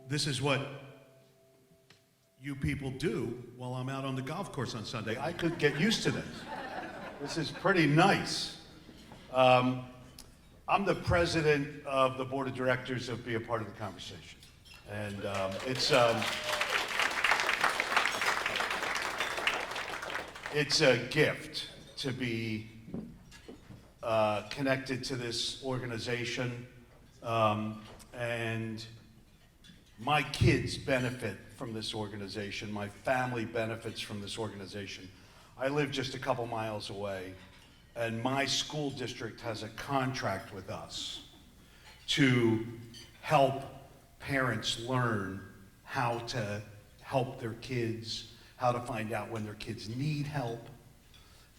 this is what you people do while I'm out on the golf course on Sunday. I could get used to this. This is pretty nice. I'm the president of the board of directors of Be a Part of the Conversation. And it's a gift to be connected to this organization. And my kids benefit from this organization. My family benefits from this organization. I live just a couple miles away, and my school district has a contract with us to help parents learn how to help their kids, how to find out when their kids need help,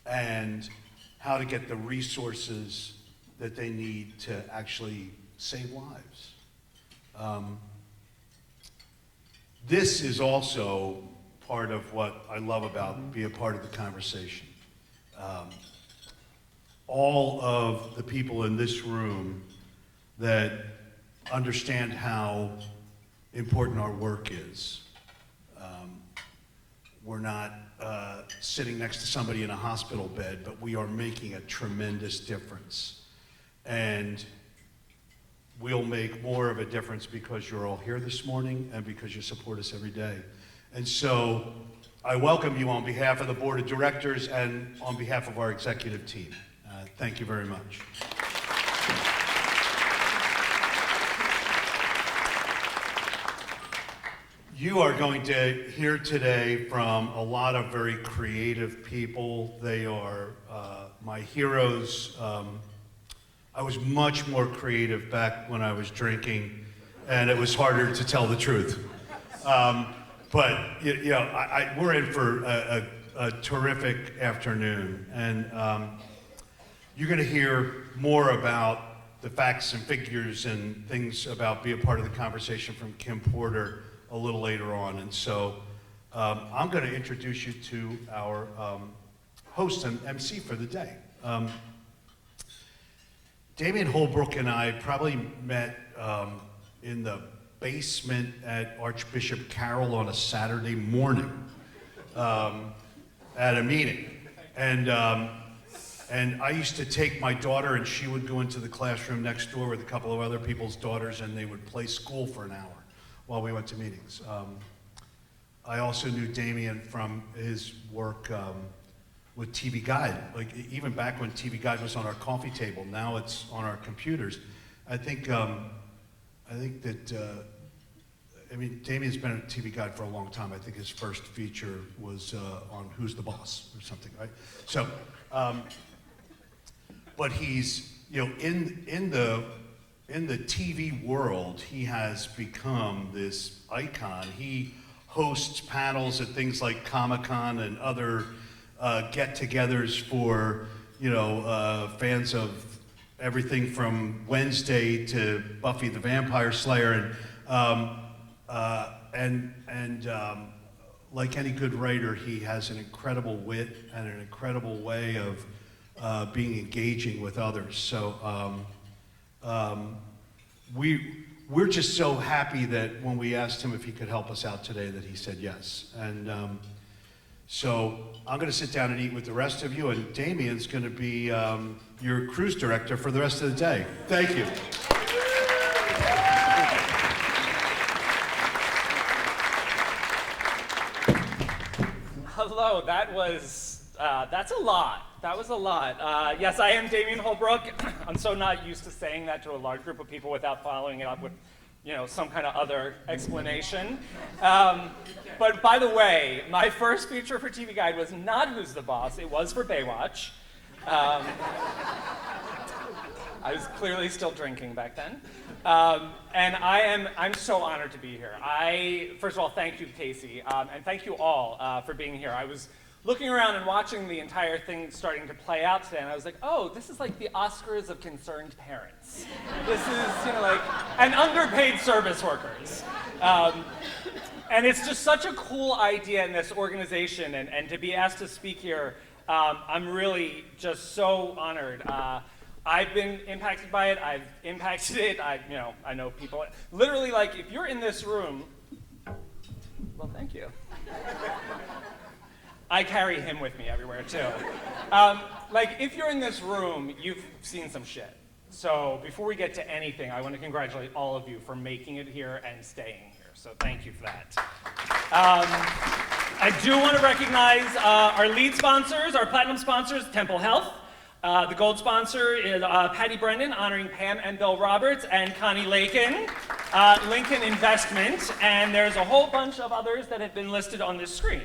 and how to get the resources that they need to actually save lives. This is also part of what I love about Be a Part of the Conversation. All of the people in this room that understand how important our work is. We're not sitting next to somebody in a hospital bed, but we are making a tremendous difference. And we'll make more of a difference because you're all here this morning and because you support us every day. And so I welcome you on behalf of the board of directors and on behalf of our executive team. Thank you very much. You are going to hear today from a lot of very creative people. They are my heroes. I was much more creative back when I was drinking, and it was harder to tell the truth. But you know, we're in for a terrific afternoon, and you're going to hear more about the facts and figures and things about Be a Part of the Conversation from Kim Porter a little later on. And so I'm going to introduce you to our host and MC for the day. Damian Holbrook and I probably met in the basement at Archbishop Carroll on a Saturday morning at a meeting. And I used to take my daughter, and she would go into the classroom next door with a couple of other people's daughters, and they would play school for an hour while we went to meetings. I also knew Damian from his work with TV Guide. Like even back when TV Guide was on our coffee table, now it's on our computers. I think that Damian's been at TV Guide for a long time. I think his first feature was on Who's the Boss or something, right? So, but he's, you know, in the TV world, he has become this icon. He hosts panels at things like Comic-Con and other get-togethers for, you know, fans of everything from Wednesday to Buffy the Vampire Slayer, and like any good writer, he has an incredible wit and an incredible way of being engaging with others. So we're just so happy that when we asked him if he could help us out today, that he said yes. And so I'm going to sit down and eat with the rest of you, and Damian's going to be your cruise director for the rest of the day. Thank you. Hello, that's a lot. That was a lot. Yes, I am Damian Holbrook. I'm so not used to saying that to a large group of people without following it up with, you know, some kind of other explanation. But by the way, my first feature for TV Guide was not Who's the Boss, it was for Baywatch. I was clearly still drinking back then. And I'm so honored to be here. First of all, thank you, Casey, and thank you all for being here. I was looking around and watching the entire thing starting to play out today, and I was like, oh, this is like the Oscars of concerned parents. This is, you know, like, and underpaid service workers. And it's just such a cool idea in this organization, and to be asked to speak here, I'm really just so honored. I've been impacted by it. I've impacted it. I know people. Literally, like, if you're in this room, well, thank you. I carry him with me everywhere, too. Like, if you're in this room, you've seen some shit. So before we get to anything, I want to congratulate all of you for making it here and staying here. So thank you for that. I do want to recognize our lead sponsors, our platinum sponsors, Temple Health. The gold sponsor is Patty Brennan, honoring Pam and Bill Roberts, and Connie Lakin, Lincoln Investment, and there's a whole bunch of others that have been listed on this screen.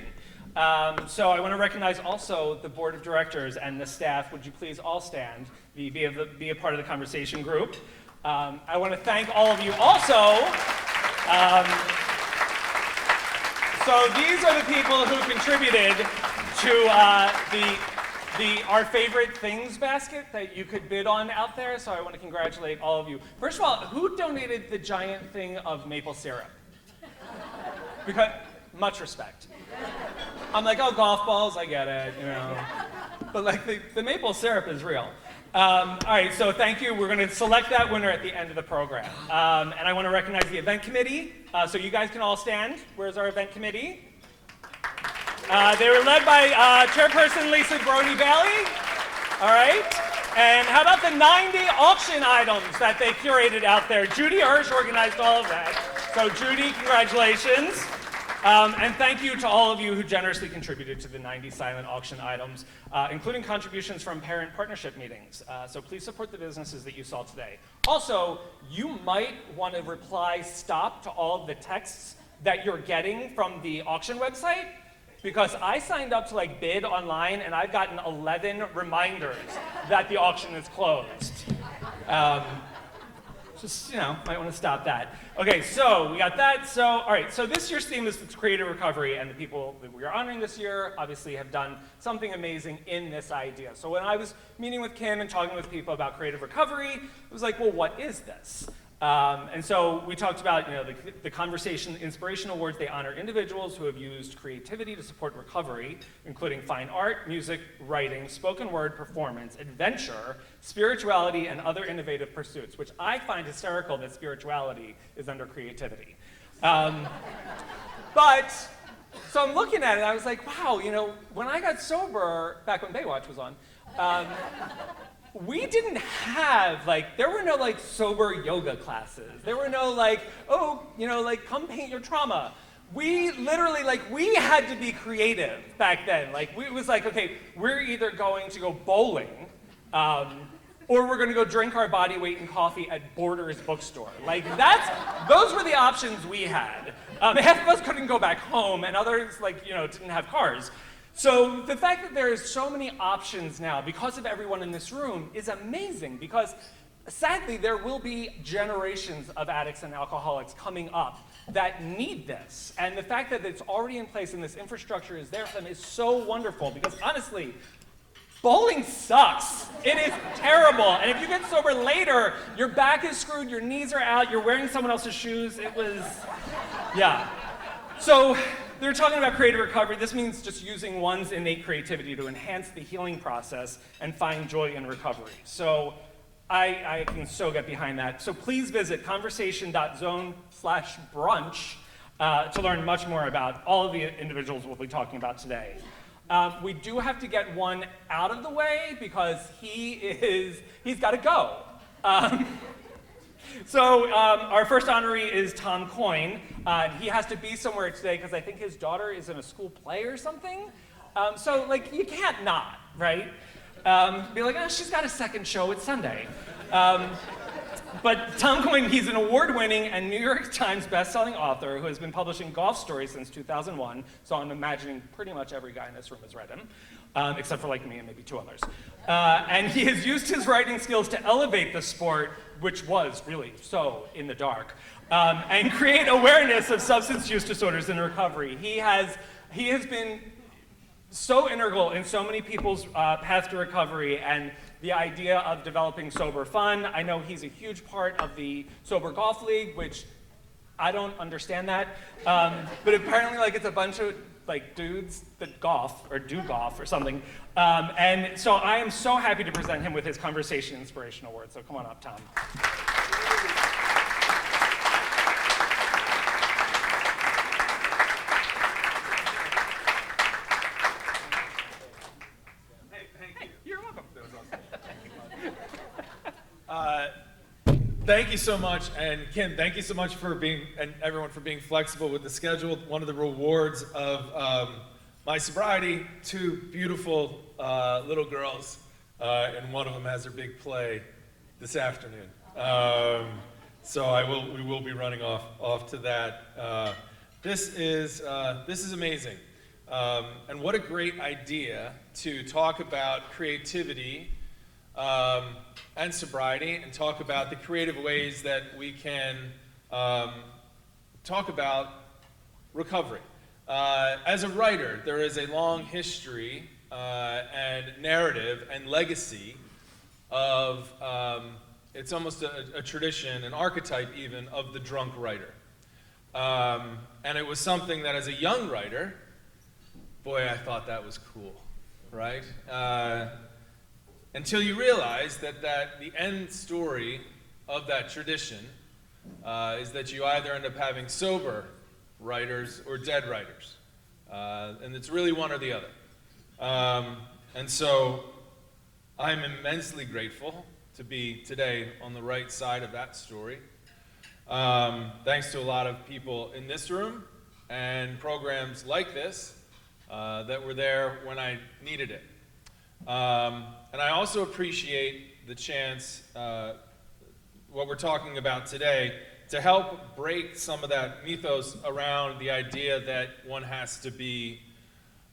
So I want to recognize also the board of directors and the staff. Would you please all stand, be a part of the conversation group. I want to thank all of you also. So these are the people who contributed to our favorite things basket that you could bid on out there. So I want to congratulate all of you. First of all, who donated the giant thing of maple syrup? Because much respect. I'm like, oh, golf balls, I get it, you know. But like the maple syrup is real. All right, so thank you. We're going to select that winner at the end of the program. And I want to recognize the event committee. So you guys can all stand. Where's our event committee? They were led by Chairperson Lisa Brody Bailey. All right. And how about the 90 auction items that they curated out there? Judy Hirsch organized all of that. So Judy, congratulations. And thank you to all of you who generously contributed to the 90 silent auction items, including contributions from parent partnership meetings. So please support the businesses that you saw today. Also, you might want to reply stop to all of the texts that you're getting from the auction website, because I signed up to like bid online and I've gotten 11 reminders that the auction is closed. Just, you know, might want to stop that. Okay, so we got that. So, all right, so this year's theme is creative recovery, and the people that we are honoring this year obviously have done something amazing in this idea. So when I was meeting with Kim and talking with people about creative recovery, it was like, well, what is this? And so we talked about, you know, the Conversation Inspiration Awards. They honor individuals who have used creativity to support recovery, including fine art, music, writing, spoken word, performance, adventure, spirituality, and other innovative pursuits, which I find hysterical that spirituality is under creativity. But, so I'm looking at it, and I was like, wow, you know, when I got sober, back when Baywatch was on, we didn't have, like, there were no, like, sober yoga classes. There were no, like, oh, you know, like, come paint your trauma. We literally, like, we had to be creative back then. Like, it was like, okay, we're either going to go bowling, or we're gonna go drink our body weight in coffee at Borders bookstore. Like, those were the options we had. Half of us couldn't go back home, and others, like, you know, didn't have cars. So the fact that there is so many options now because of everyone in this room is amazing, because sadly there will be generations of addicts and alcoholics coming up that need this. And the fact that it's already in place and this infrastructure is there for them is so wonderful, because honestly, bowling sucks. It is terrible. And if you get sober later, your back is screwed, your knees are out, you're wearing someone else's shoes. It was, yeah. So they're talking about creative recovery. This means just using one's innate creativity to enhance the healing process and find joy in recovery. So I can so get behind that. So please visit conversation.zone/brunch to learn much more about all of the individuals we'll be talking about today. We do have to get one out of the way because he's got to go. So our first honoree is Tom Coyne. He has to be somewhere today because I think his daughter is in a school play or something. So like you can't not, right? Be like, oh, she's got a second show, it's Sunday. But Tom Coyne, he's an award-winning and New York Times best-selling author who has been publishing golf stories since 2001. So I'm imagining pretty much every guy in this room has read him, except for like me and maybe two others. And he has used his writing skills to elevate the sport, which was really so in the dark, and create awareness of substance use disorders and recovery. He has been so integral in so many people's path to recovery and the idea of developing sober fun. I know he's a huge part of the Sober Golf League, which I don't understand that, but apparently like it's a bunch of like dudes that golf or do golf or something. And so I am so happy to present him with his Conversation Inspiration Award. So come on up, Tom. You're welcome. Thank you so much, and Kim, thank you so much for and everyone for being flexible with the schedule. One of the rewards of my sobriety, 2 beautiful little girls, and one of them has their big play this afternoon. So we will be running off to that. This is amazing, and what a great idea to talk about creativity and sobriety, and talk about the creative ways that we can talk about recovery. As a writer, there is a long history and narrative and legacy of, it's almost a tradition, an archetype even, of the drunk writer. And it was something that as a young writer, boy, I thought that was cool, right? Until you realize that the end story of that tradition is that you either end up having sober writers or dead writers. And it's really one or the other. And so I'm immensely grateful to be today on the right side of that story. Thanks to a lot of people in this room and programs like this that were there when I needed it. And I also appreciate the chance, what we're talking about today, to help break some of that mythos around the idea that one has to be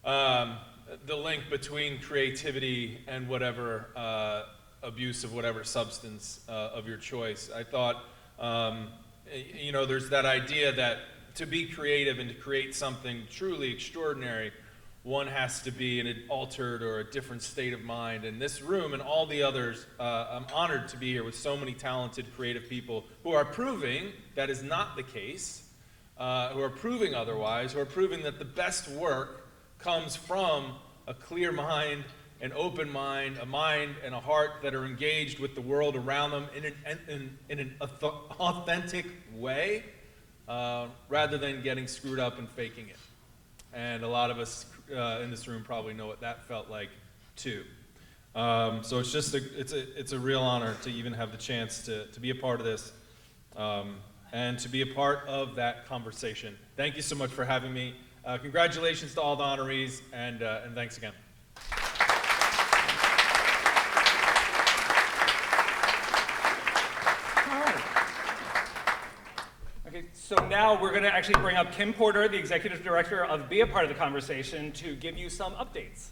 the link between creativity and whatever abuse of whatever substance of your choice. I thought, there's that idea that to be creative and to create something truly extraordinary, one has to be in an altered or a different state of mind. And this room and all the others, I'm honored to be here with so many talented, creative people who are proving that is not the case, who are proving otherwise, who are proving that the best work comes from a clear mind, an open mind, a mind and a heart that are engaged with the world around them in an authentic way, rather than getting screwed up and faking it. And a lot of us in this room probably know what that felt like too. So it's just it's a real honor to even have the chance to be a part of this, and to be a part of that conversation. Thank you so much for having me. Congratulations to all the honorees, and thanks again. Okay, so now we're going to actually bring up Kim Porter, the Executive Director of Be a Part of the Conversation, to give you some updates.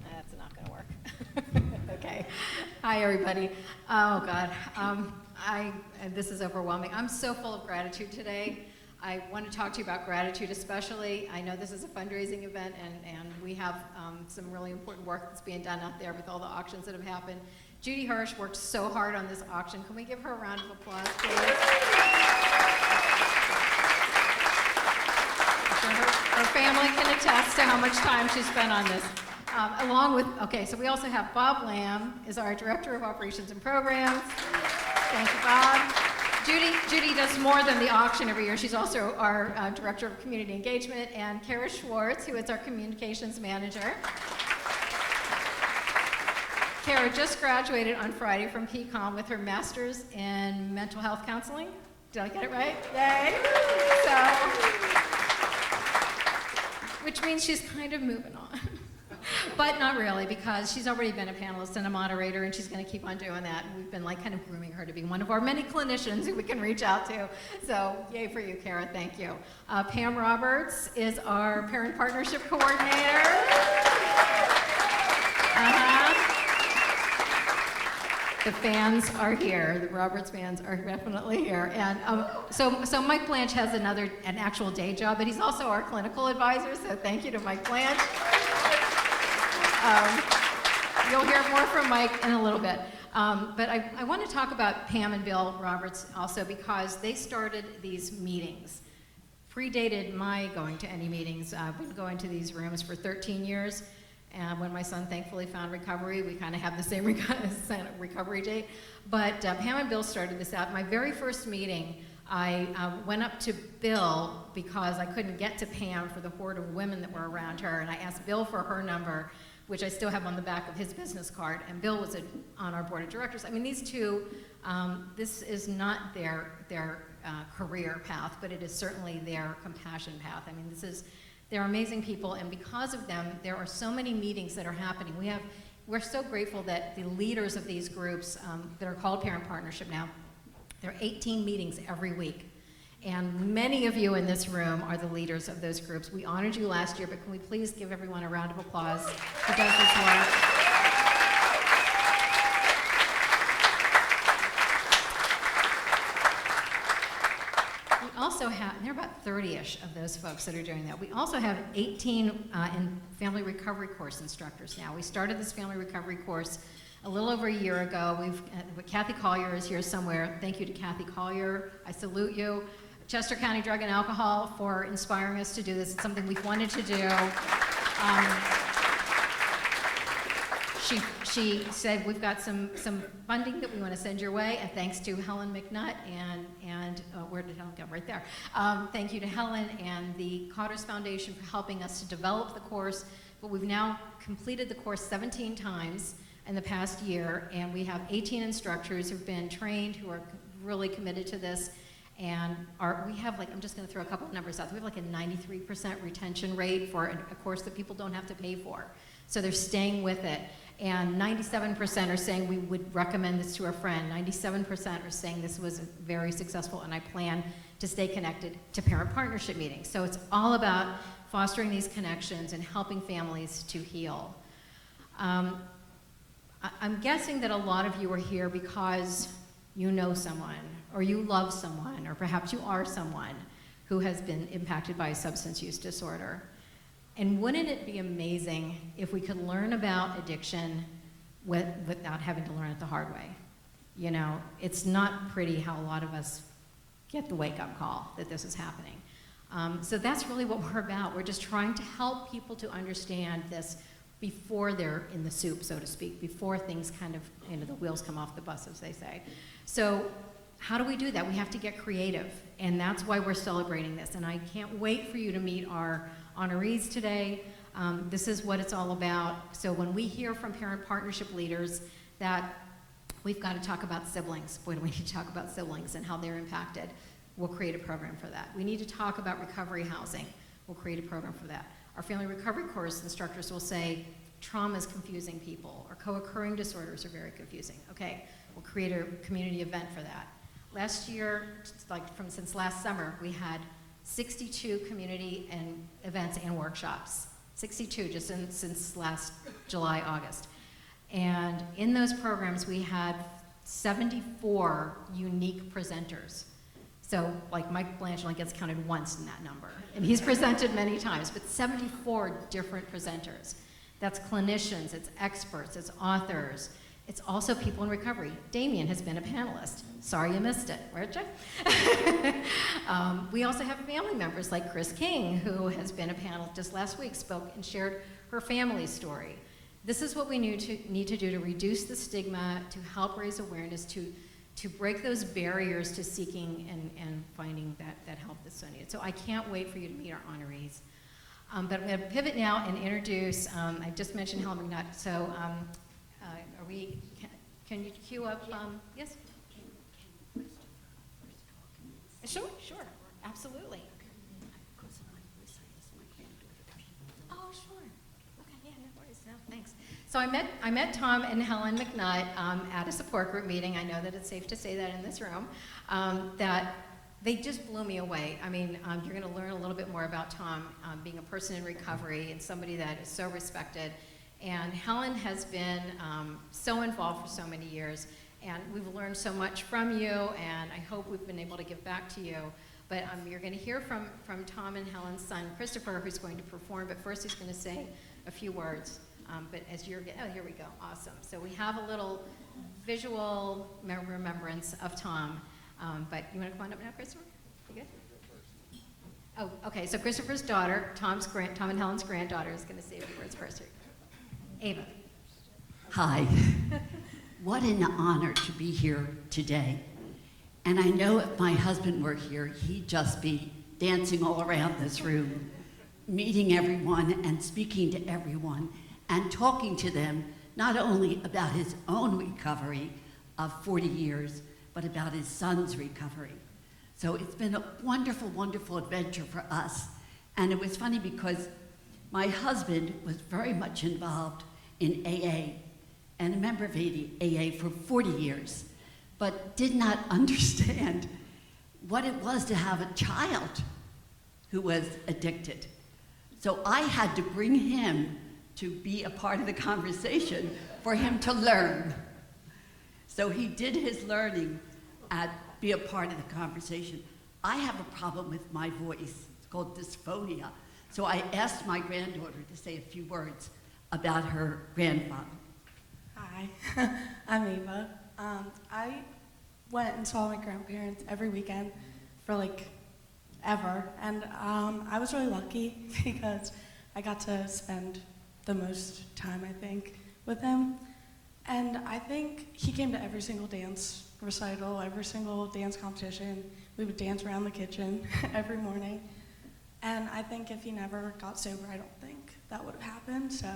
That's not going to work. Okay. Hi, everybody. Oh, God. This is overwhelming. I'm so full of gratitude today. I want to talk to you about gratitude especially. I know this is a fundraising event, and we have some really important work that's being done out there with all the auctions that have happened. Judy Hirsch worked so hard on this auction. Can we give her a round of applause, please? Her family can attest to how much time she spent on this. So we also have Bob Lamb, is our Director of Operations and Programs. Thank you, Bob. Judy does more than the auction every year. She's also our Director of Community Engagement, and Kara Schwartz, who is our Communications Manager. Kara just graduated on Friday from PCOM with her Master's in Mental Health Counseling. Did I get it right? Yay! Which means she's kind of moving on. But not really, because she's already been a panelist and a moderator, and she's going to keep on doing that. And we've been kind of grooming her to be one of our many clinicians who we can reach out to. So yay for you, Kara. Thank you. Pam Roberts is our Parent Partnership Coordinator. The fans are here. The Roberts fans are definitely here. And so Mike Blanche has an actual day job, but he's also our clinical advisor. So thank you to Mike Blanche. You'll hear more from Mike in a little bit. But I want to talk about Pam and Bill Roberts also because they started these meetings. Predated my going to any meetings. I've been going to these rooms for 13 years. And when my son thankfully found recovery, we kind of have the same recovery date. But Pam and Bill started this out. My very first meeting, I went up to Bill because I couldn't get to Pam for the horde of women that were around her. And I asked Bill for her number, which I still have on the back of his business card. And Bill was on our board of directors. I mean, these two, this is not their career path, but it is certainly their compassion path. I mean, they're amazing people, and because of them, there are so many meetings that are happening. We're so grateful that the leaders of these groups that are called Parent Partnership now, there are 18 meetings every week. And many of you in this room are the leaders of those groups. We honored you last year, but can we please give everyone a round of applause who does this work? Also have, there are about 30-ish of those folks that are doing that. We also have 18 in family recovery course instructors now. We started this family recovery course a little over a year ago. Kathy Collier is here somewhere. Thank you to Kathy Collier. I salute you. Chester County Drug and Alcohol for inspiring us to do this. It's something we've wanted to do. She said, we've got some funding that we want to send your way, and thanks to Helen McNutt and where did Helen go? Right there. Thank you to Helen and the Cotters Foundation for helping us to develop the course, but we've now completed the course 17 times in the past year, and we have 18 instructors who've been trained, who are really committed to this, and we have I'm just going to throw a couple of numbers out. We have like a 93% retention rate for a course that people don't have to pay for. So they're staying with it. And 97% are saying we would recommend this to a friend. 97% are saying this was very successful and I plan to stay connected to parent partnership meetings. So it's all about fostering these connections and helping families to heal. I'm guessing that a lot of you are here because you know someone, or you love someone, or perhaps you are someone who has been impacted by a substance use disorder. And wouldn't it be amazing if we could learn about addiction without having to learn it the hard way? You know, it's not pretty how a lot of us get the wake-up call that this is happening. So that's really what we're about. We're just trying to help people to understand this before they're in the soup, so to speak, before things kind of, the wheels come off the bus, as they say. So how do we do that? We have to get creative, and that's why we're celebrating this. And I can't wait for you to meet our honorees today. This is what it's all about. So when we hear from parent partnership leaders that we've got to talk about siblings, boy, do we need to talk about siblings and how they're impacted, we'll create a program for that. We need to talk about recovery housing, we'll create a program for that. Our family recovery course instructors will say trauma is confusing people, or co-occurring disorders are very confusing. Okay, we'll create a community event for that. Last year, since last summer, we had 62 community and events and workshops. 62 just since last July, August. And in those programs, we had 74 unique presenters. So like Mike Blanch only gets counted once in that number. And he's presented many times, but 74 different presenters. That's clinicians, it's experts, it's authors, it's also people in recovery. Damien has been a panelist. Sorry you missed it, weren't you? We also have family members like Chris King, who has been a panel just last week, spoke and shared her family story. This is what we need to do to reduce the stigma, to help raise awareness, to break those barriers to seeking and finding that help that's so needed. So I can't wait for you to meet our honorees. But I'm going to pivot now and introduce, I just mentioned Helen McNutt, so can you queue up, yes? Sure, absolutely. Oh, sure. Okay, yeah, no worries, no, thanks. So I met Tom and Helen McNutt at a support group meeting. I know that it's safe to say that in this room, that they just blew me away. I mean, you're gonna learn a little bit more about Tom being a person in recovery and somebody that is so respected. And Helen has been so involved for so many years, and we've learned so much from you, and I hope we've been able to give back to you. But you're going to hear from Tom and Helen's son, Christopher, who's going to perform, but first he's going to say a few words. But as you're, oh, here we go, awesome. So we have a little visual remembrance of Tom. But you want to come on up now, Christopher? You good? Oh, okay, so Christopher's daughter, Tom and Helen's granddaughter, is going to say a few words first. Ava. Hi. What an honor to be here today. And I know if my husband were here, he'd just be dancing all around this room, meeting everyone and speaking to everyone and talking to them not only about his own recovery of 40 years, but about his son's recovery. So it's been a wonderful, wonderful adventure for us. And it was funny because my husband was very much involved in AA and a member of AA for 40 years, but did not understand what it was to have a child who was addicted. So I had to bring him to be a part of the conversation for him to learn. So he did his learning and be a part of the conversation. I have a problem with my voice. It's called dysphonia. So I asked my granddaughter to say a few words about her grandfather. Hi, I'm Ava. I went and saw my grandparents every weekend for like ever, and I was really lucky because I got to spend the most time, I think, with him. And I think he came to every single dance recital, every single dance competition. We would dance around the kitchen every morning. And I think if he never got sober, I don't think that would have happened. So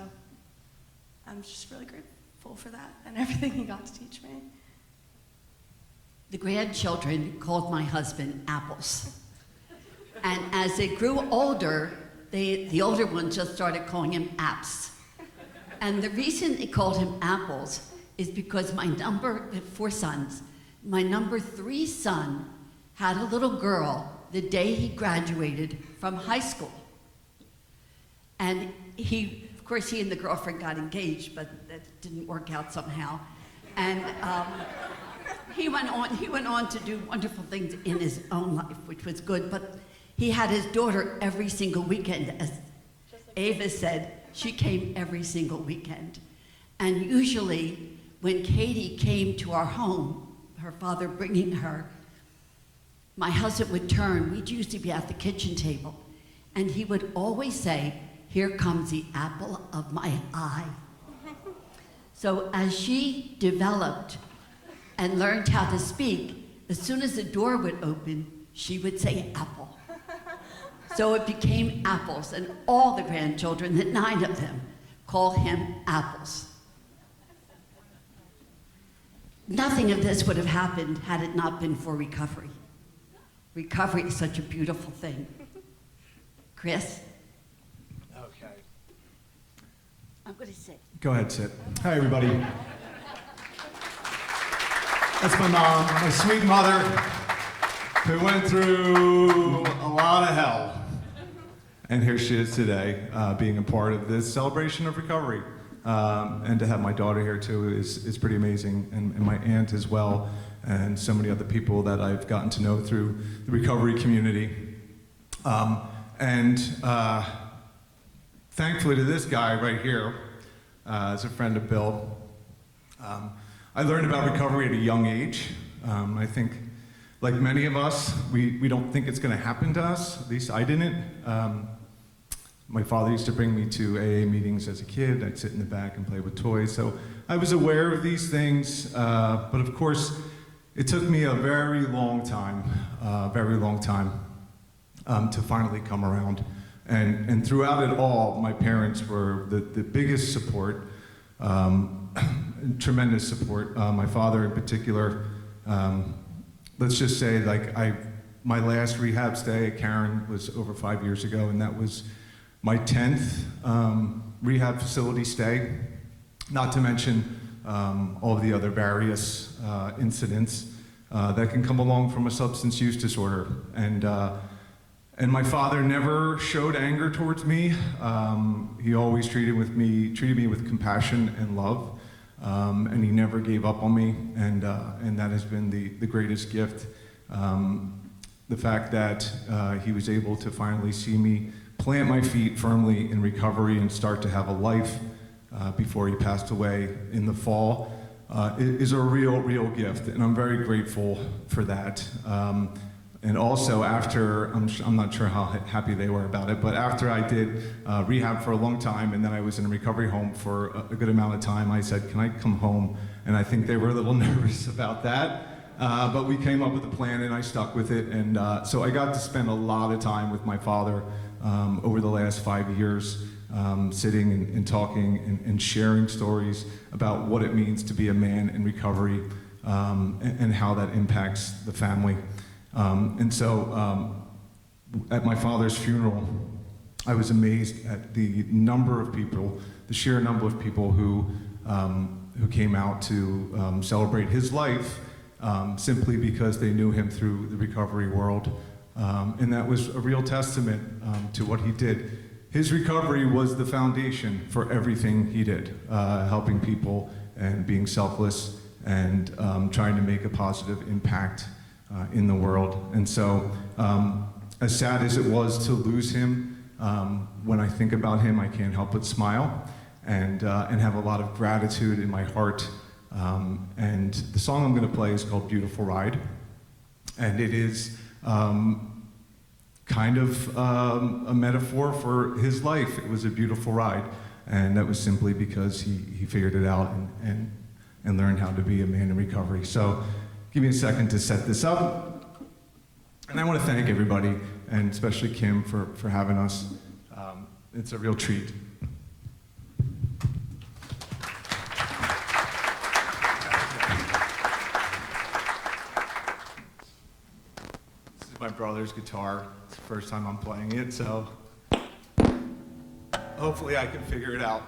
I'm just really grateful for that and everything he got to teach me. The grandchildren called my husband Apples. And as they grew older, the older ones just started calling him Apps. And the reason they called him Apples is because we have 4 sons. My number 3 son had a little girl the day he graduated from high school. And of course, he and the girlfriend got engaged, but that didn't work out somehow. And he went on to do wonderful things in his own life, which was good. But he had his daughter every single weekend. As Ava said, she came every single weekend. And usually, when Katie came to our home, her father bringing her, my husband would turn. We'd usually be at the kitchen table, and he would always say, "Here comes the apple of my eye." So as she developed and learned how to speak, as soon as the door would open, she would say apple. So it became Apples, and all the grandchildren, the 9 of them, call him Apples. Nothing of this would have happened had it not been for recovery. Recovery is such a beautiful thing. Chris? Okay. I'm going to sit. Go ahead, sit. Hi, everybody. That's my mom, my sweet mother, who went through a lot of hell. And here she is today, being a part of this celebration of recovery. And to have my daughter here, too, is pretty amazing, and my aunt as well, and so many other people that I've gotten to know through the recovery community. Thankfully to this guy right here, as a friend of Bill, I learned about recovery at a young age. I think, like many of us, we don't think it's going to happen to us. At least I didn't. My father used to bring me to AA meetings as a kid. I'd sit in the back and play with toys. So I was aware of these things. But of course, it took me a very long time to finally come around. And throughout it all, my parents were the biggest support, tremendous support. My father in particular, let's just say, like, my last rehab stay at Karen was over 5 years ago, and that was my 10th rehab facility stay, not to mention all of the other various incidents that can come along from a substance use disorder. And my father never showed anger towards me. He always treated me with compassion and love, and he never gave up on me. And that has been the greatest gift. The fact that he was able to finally see me plant my feet firmly in recovery and start to have a life before he passed away in the fall is a real gift, and I'm very grateful for that. And also after, I'm not sure how happy they were about it, but after I did rehab for a long time and then I was in a recovery home for a good amount of time, I said, can I come home? And I think they were a little nervous about that. But we came up with a plan and I stuck with it. And so I got to spend a lot of time with my father over the last 5 years, sitting and talking and sharing stories about what it means to be a man in recovery and how that impacts the family. And so at my father's funeral, I was amazed at the number of people, the sheer number of people who came out to celebrate his life simply because they knew him through the recovery world. And that was a real testament to what he did. His recovery was the foundation for everything he did, helping people and being selfless and trying to make a positive impact in the world. And so, as sad as it was to lose him, when I think about him, I can't help but smile and have a lot of gratitude in my heart. And the song I'm going to play is called Beautiful Ride. And it is kind of a metaphor for his life. It was a beautiful ride. And that was simply because he figured it out and learned how to be a man in recovery. So give me a second to set this up. And I want to thank everybody, and especially Kim for having us. It's a real treat. This is my brother's guitar. It's the first time I'm playing it, so hopefully I can figure it out.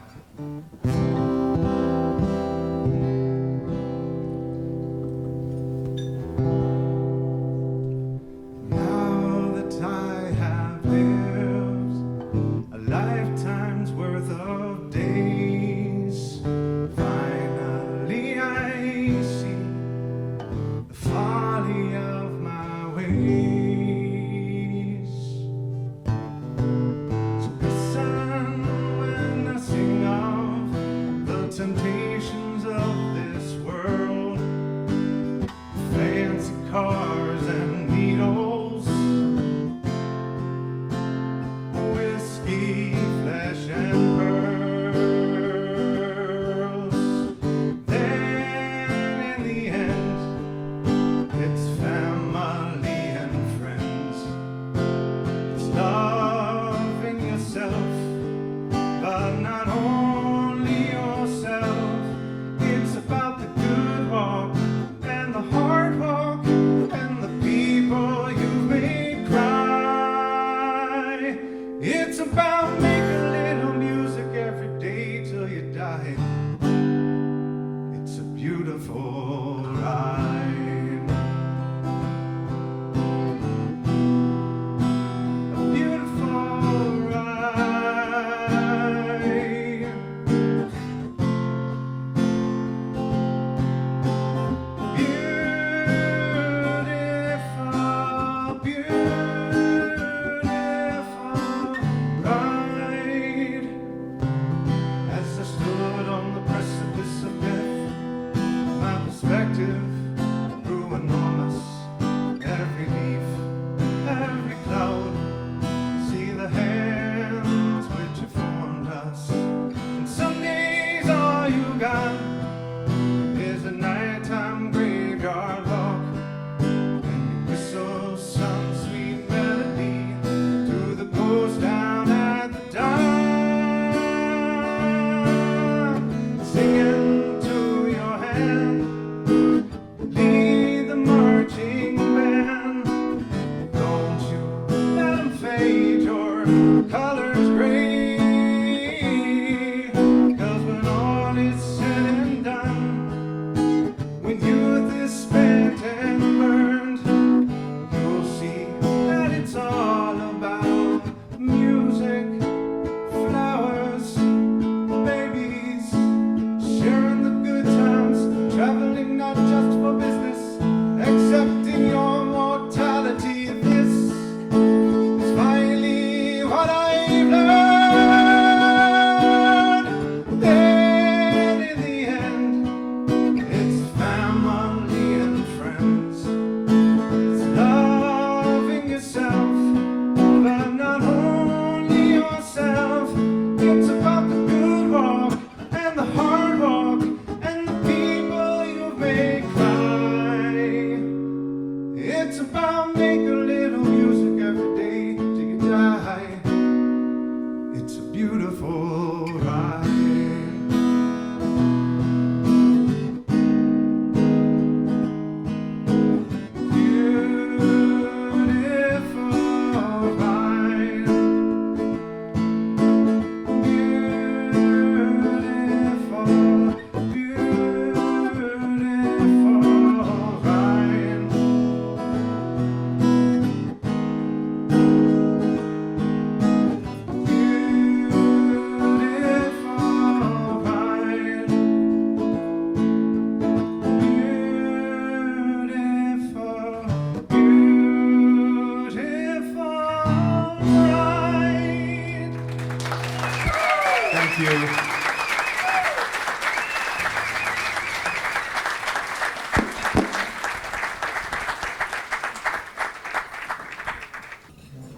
Perspective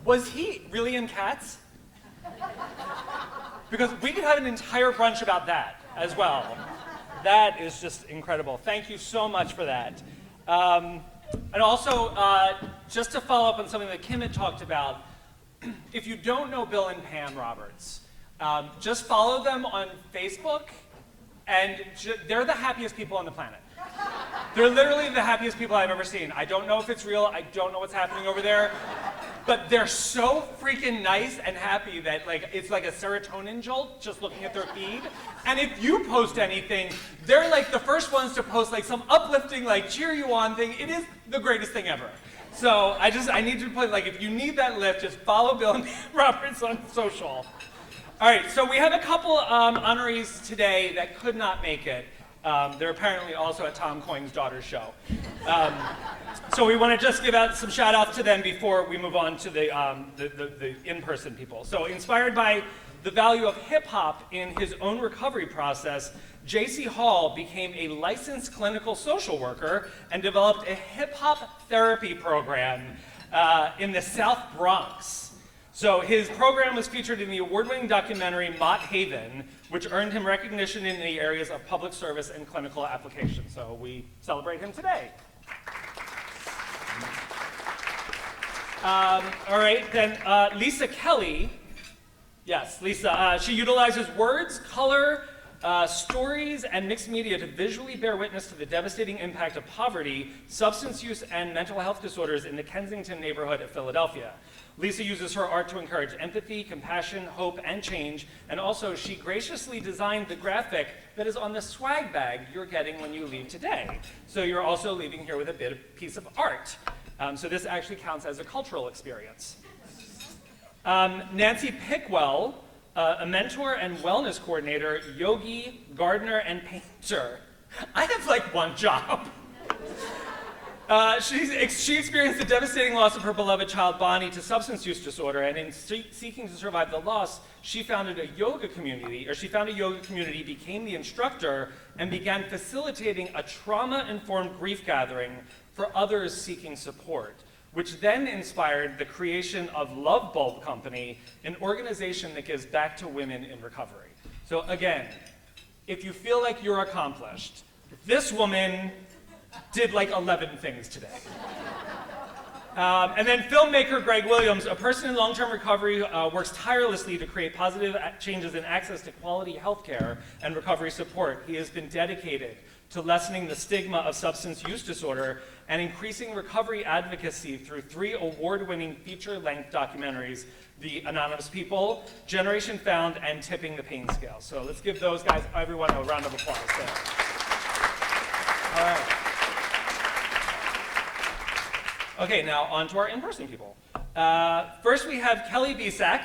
Was he really in Cats? Because we could have an entire brunch about that as well. That is just incredible. Thank you so much for that. And also, just to follow up on something that Kim had talked about, if you don't know Bill and Pam Roberts, just follow them on Facebook, and they're the happiest people on the planet. They're literally the happiest people I've ever seen. I don't know if it's real, I don't know what's happening over there, but they're so freaking nice and happy that like it's like a serotonin jolt just looking at their feed. And if you post anything, they're like the first ones to post like some uplifting, like cheer you on thing. It is the greatest thing ever. So I need to put, like, if you need that lift, just follow Bill and Roberts on social. All right, so we have a couple honorees today that could not make it. They're apparently also at Tom Coyne's daughter's show. So we want to just give out some shout outs to them before we move on to the in-person people. So inspired by the value of hip hop in his own recovery process, J.C. Hall became a licensed clinical social worker and developed a hip hop therapy program in the South Bronx. So his program was featured in the award-winning documentary Mott Haven, which earned him recognition in the areas of public service and clinical application. So we celebrate him today. All right, then Lisa Kelly. Yes, Lisa. She utilizes words, color, stories, and mixed media to visually bear witness to the devastating impact of poverty, substance use, and mental health disorders in the Kensington neighborhood of Philadelphia. Lisa uses her art to encourage empathy, compassion, hope, and change, and also she graciously designed the graphic that is on the swag bag you're getting when you leave today. So you're also leaving here with a piece of art. So this actually counts as a cultural experience. Nancy Pickwell, a mentor and wellness coordinator, yogi, gardener, and painter. I have like one job. She experienced the devastating loss of her beloved child Bonnie to substance use disorder, and in seeking to survive the loss, she founded a yoga community, became the instructor, and began facilitating a trauma-informed grief gathering for others seeking support, which then inspired the creation of Love Bulb Company, an organization that gives back to women in recovery. So again, if you feel like you're accomplished, this woman did like 11 things today. And then filmmaker Greg Williams, a person in long-term recovery, works tirelessly to create positive changes in access to quality healthcare and recovery support. He has been dedicated to lessening the stigma of substance use disorder and increasing recovery advocacy through 3 award-winning feature-length documentaries, The Anonymous People, Generation Found, and Tipping the Pain Scale. So let's give those guys, everyone, a round of applause. All right. Okay, now on to our in-person people. First we have Kelly Bisak.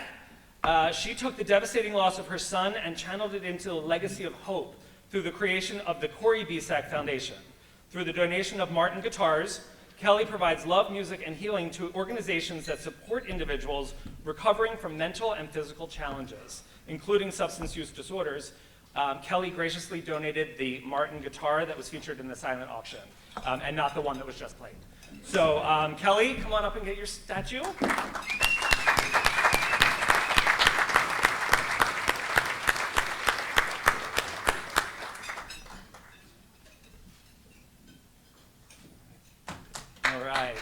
She took the devastating loss of her son and channeled it into a legacy of hope through the creation of the Corey Bisak Foundation. Through the donation of Martin guitars, Kelly provides love, music, and healing to organizations that support individuals recovering from mental and physical challenges, including substance use disorders. Kelly graciously donated the Martin guitar that was featured in the silent auction, and not the one that was just played. So Kelly, come on up and get your statue. All right.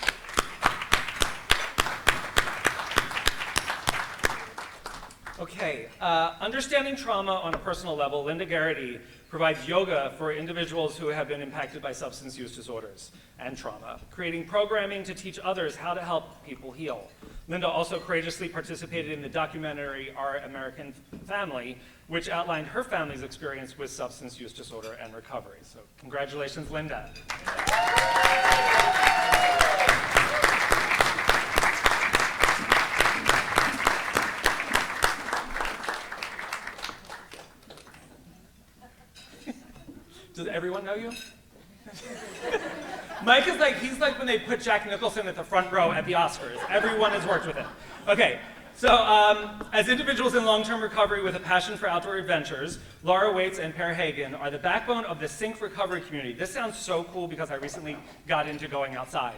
Okay, understanding trauma on a personal level, Linda Garrity provides yoga for individuals who have been impacted by substance use disorders and trauma, creating programming to teach others how to help people heal. Linda also courageously participated in the documentary Our American Family, which outlined her family's experience with substance use disorder and recovery. So congratulations, Linda. Does everyone know you? Mike is like, he's like when they put Jack Nicholson at the front row at the Oscars. Everyone has worked with him. Okay, so as individuals in long-term recovery with a passion for outdoor adventures, Laura Waits and Per Hagen are the backbone of the Sync recovery community. This sounds so cool because I recently got into going outside.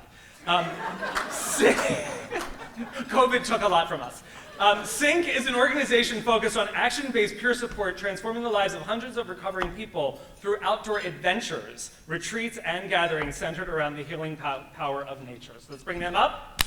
COVID took a lot from us. SYNC is an organization focused on action-based peer support, transforming the lives of hundreds of recovering people through outdoor adventures, retreats, and gatherings centered around the healing power of nature. So let's bring them up.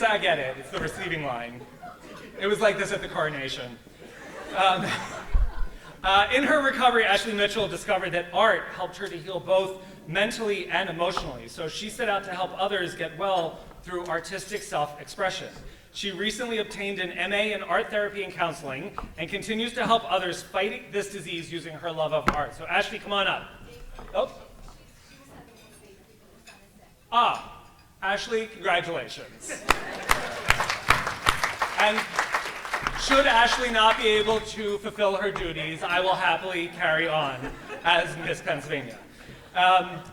I get it. It's the receiving line. It was like this at the coronation. In her recovery, Ashley Mitchell discovered that art helped her to heal both mentally and emotionally. So she set out to help others get well through artistic self-expression. She recently obtained an MA in art therapy and counseling and continues to help others fight this disease using her love of art. So Ashley, come on up. Oh. Ashley, congratulations. And should Ashley not be able to fulfill her duties, I will happily carry on as Miss Pennsylvania.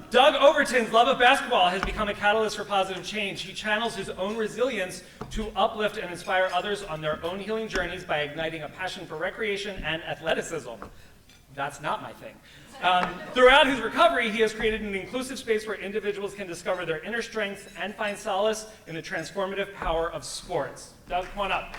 Doug Overton's love of basketball has become a catalyst for positive change. He channels his own resilience to uplift and inspire others on their own healing journeys by igniting a passion for recreation and athleticism. That's not my thing. Throughout his recovery, he has created an inclusive space where individuals can discover their inner strengths and find solace in the transformative power of sports. Doug, come on up.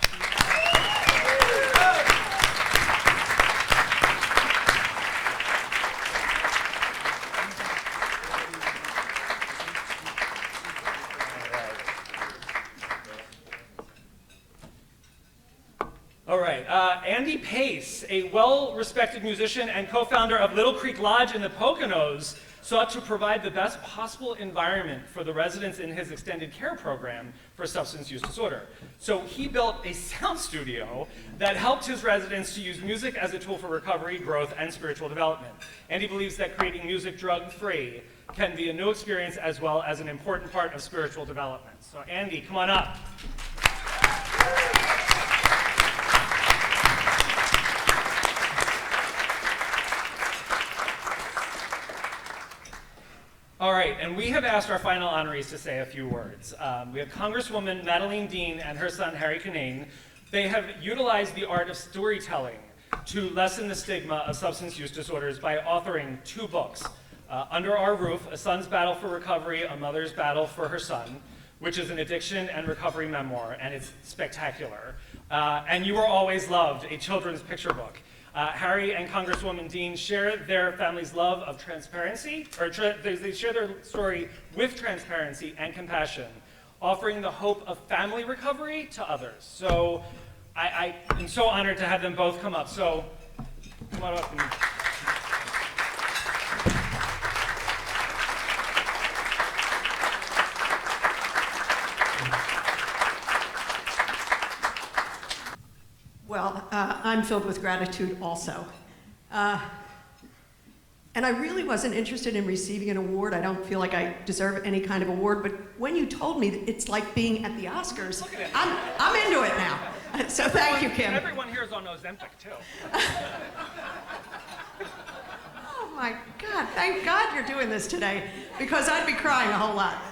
All right, Andy Pace, a well-respected musician and co-founder of Little Creek Lodge in the Poconos, sought to provide the best possible environment for the residents in his extended care program for substance use disorder. So he built a sound studio that helped his residents to use music as a tool for recovery, growth, and spiritual development. And he believes that creating music drug-free can be a new experience as well as an important part of spiritual development. So Andy, come on up. All right, and we have asked our final honorees to say a few words. We have Congresswoman Madeleine Dean and her son Harry Kinane. They have utilized the art of storytelling to lessen the stigma of substance use disorders by authoring 2 books. Under Our Roof, A Son's Battle for Recovery, A Mother's Battle for Her Son, which is an addiction and recovery memoir, and it's spectacular. And You Are Always Loved, a children's picture book. Harry and Congresswoman Dean share their family's love of transparency, or they share their story with transparency and compassion, offering the hope of family recovery to others. So I am so honored to have them both come up. So come on up. Well, I'm filled with gratitude also. And I really wasn't interested in receiving an award. I don't feel like I deserve any kind of award, but when you told me that it's like being at the Oscars, I'm into it now. So thank you, Kim. Everyone here is on Ozempic, too. Oh my God, thank God you're doing this today, because I'd be crying a whole lot.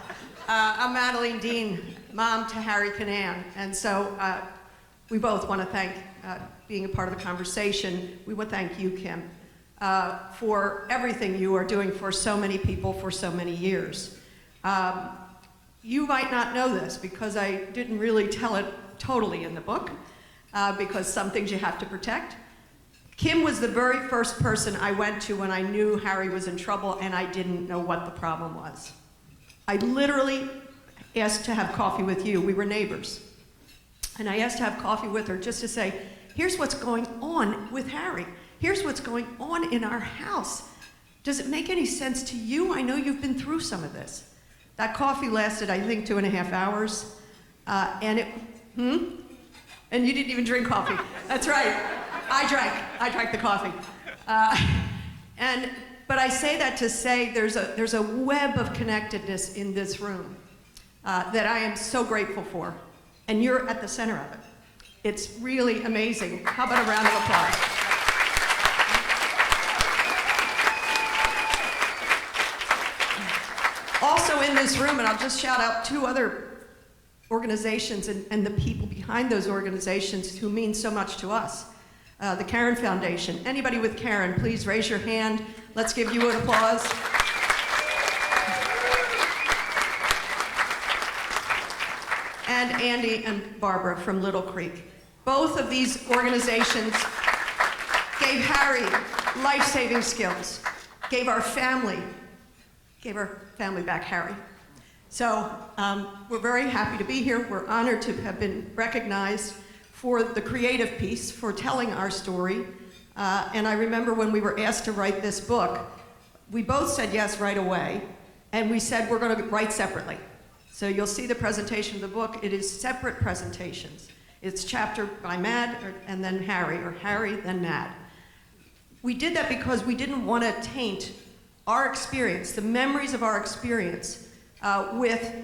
I'm Madeleine Dean, mom to Harry Kinane, and so we both want to thank, being a part of the conversation, we want to thank you, Kim, for everything you are doing for so many people for so many years. You might not know this because I didn't really tell it totally in the book, because some things you have to protect. Kim was the very first person I went to when I knew Harry was in trouble and I didn't know what the problem was. I literally asked to have coffee with you. We were neighbors. And I asked to have coffee with her just to say, here's what's going on with Harry. Here's what's going on in our house. Does it make any sense to you? I know you've been through some of this. That coffee lasted, I think, 2.5 hours. And you didn't even drink coffee. That's right. I drank the coffee. But I say that to say there's a web of connectedness in this room. that I am so grateful for, and you're at the center of it. It's really amazing. How about a round of applause? Also in this room, and I'll just shout out 2 other organizations and the people behind those organizations who mean so much to us. The Karen Foundation. Anybody with Karen, please raise your hand. Let's give you an applause. And Andy and Barbara from Little Creek. Both of these organizations gave Harry life-saving skills, gave our family back Harry. So we're very happy to be here. We're honored to have been recognized for the creative piece, for telling our story. And I remember when we were asked to write this book, we both said yes right away, and we said we're going to write separately. So you'll see the presentation of the book. It is separate presentations. It's chapter by Mad, and then Harry, or Harry, then Mad. We did that because we didn't want to taint our experience, the memories of our experience, with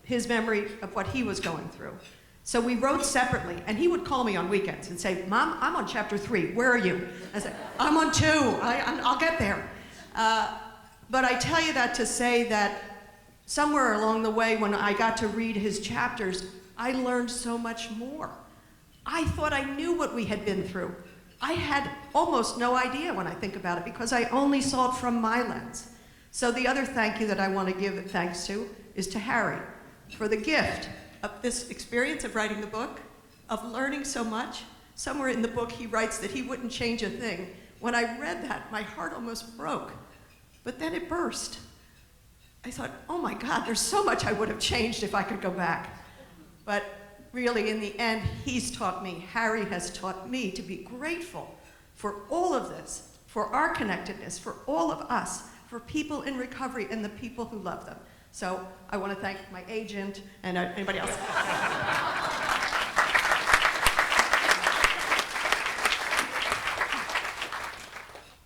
his memory of what he was going through. So we wrote separately, and he would call me on weekends and say, Mom, I'm on chapter 3, where are you? I said, I'm on 2, I'll get there. But I tell you that to say that somewhere along the way when I got to read his chapters, I learned so much more. I thought I knew what we had been through. I had almost no idea when I think about it because I only saw it from my lens. So the other thank you that I want to give thanks to is to Harry for the gift of this experience of writing the book, of learning so much. Somewhere in the book he writes that he wouldn't change a thing. When I read that, my heart almost broke, but then it burst. I thought, oh my God, there's so much I would have changed if I could go back. But really, in the end, he's taught me, Harry has taught me to be grateful for all of this, for our connectedness, for all of us, for people in recovery and the people who love them. So I want to thank my agent and anybody else.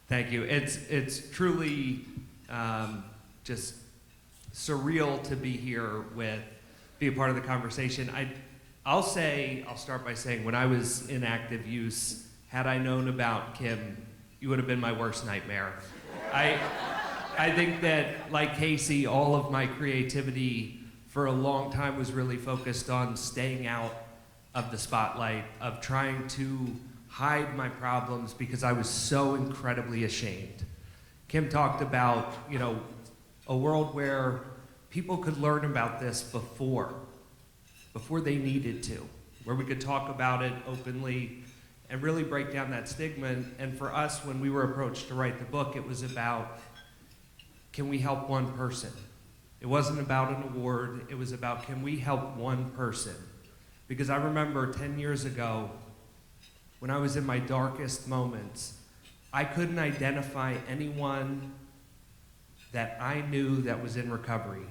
Thank you. It's truly just surreal to be here be a part of the conversation. I'll start by saying when I was in active use, had I known about Kim, you would have been my worst nightmare. I think that, like Casey, all of my creativity for a long time was really focused on staying out of the spotlight, of trying to hide my problems because I was so incredibly ashamed. Kim talked about, a world where people could learn about this before they needed to, where we could talk about it openly and really break down that stigma. And for us, when we were approached to write the book, it was about, can we help one person? It wasn't about an award, it was about, can we help one person? Because I remember 10 years ago, when I was in my darkest moments, I couldn't identify anyone that I knew that was in recovery.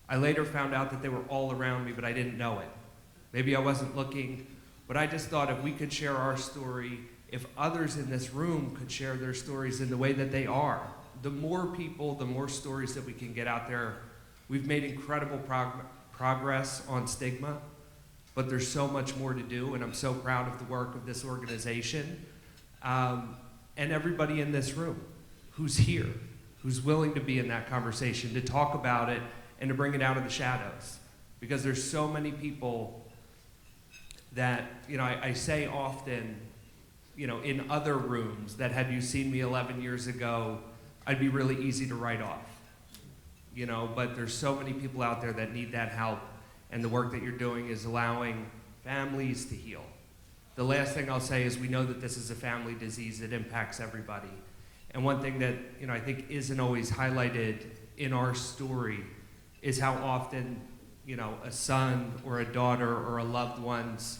I later found out that they were all around me, but I didn't know it. Maybe I wasn't looking, but I just thought if we could share our story, if others in this room could share their stories in the way that they are, the more people, the more stories that we can get out there. We've made incredible progress on stigma, but there's so much more to do, and I'm so proud of the work of this organization and everybody in this room who's here, who's willing to be in that conversation, to talk about it, and to bring it out of the shadows. Because there's so many people that, I say often, in other rooms that had you seen me 11 years ago, I'd be really easy to write off. But there's so many people out there that need that help, and the work that you're doing is allowing families to heal. The last thing I'll say is we know that this is a family disease that impacts everybody. And one thing that, I think isn't always highlighted in our story is how often, a son or a daughter or a loved one's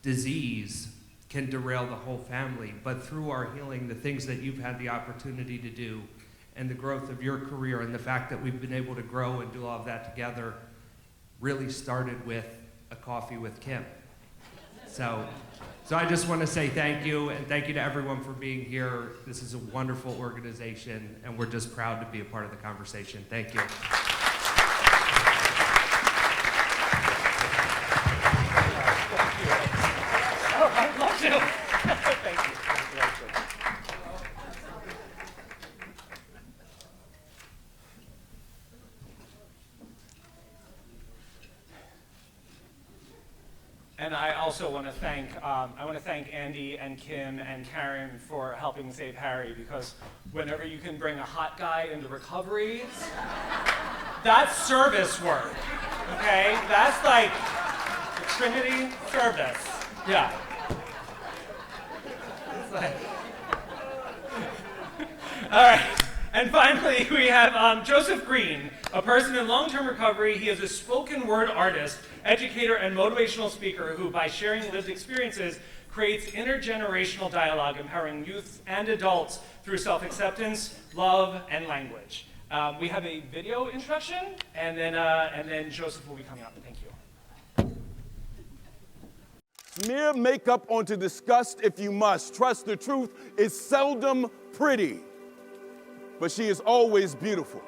disease can derail the whole family. But through our healing, the things that you've had the opportunity to do and the growth of your career and the fact that we've been able to grow and do all of that together really started with a coffee with Kim. So I just want to say thank you, and thank you to everyone for being here. This is a wonderful organization, and we're just proud to be a part of the conversation. Thank you. then I also want to thank Andy and Kim and Karen for helping save Harry, because whenever you can bring a hot guy into recovery, that's service work, okay? That's like the Trinity service, yeah. It's like, all right, and finally we have Joseph Green, a person in long-term recovery. He is a spoken word artist, educator, and motivational speaker who, by sharing lived experiences, creates intergenerational dialogue, empowering youth and adults through self-acceptance, love, and language. We have a video introduction, and then Joseph will be coming up. Thank you. Smear makeup onto disgust if you must. Trust the truth is seldom pretty, but she is always beautiful.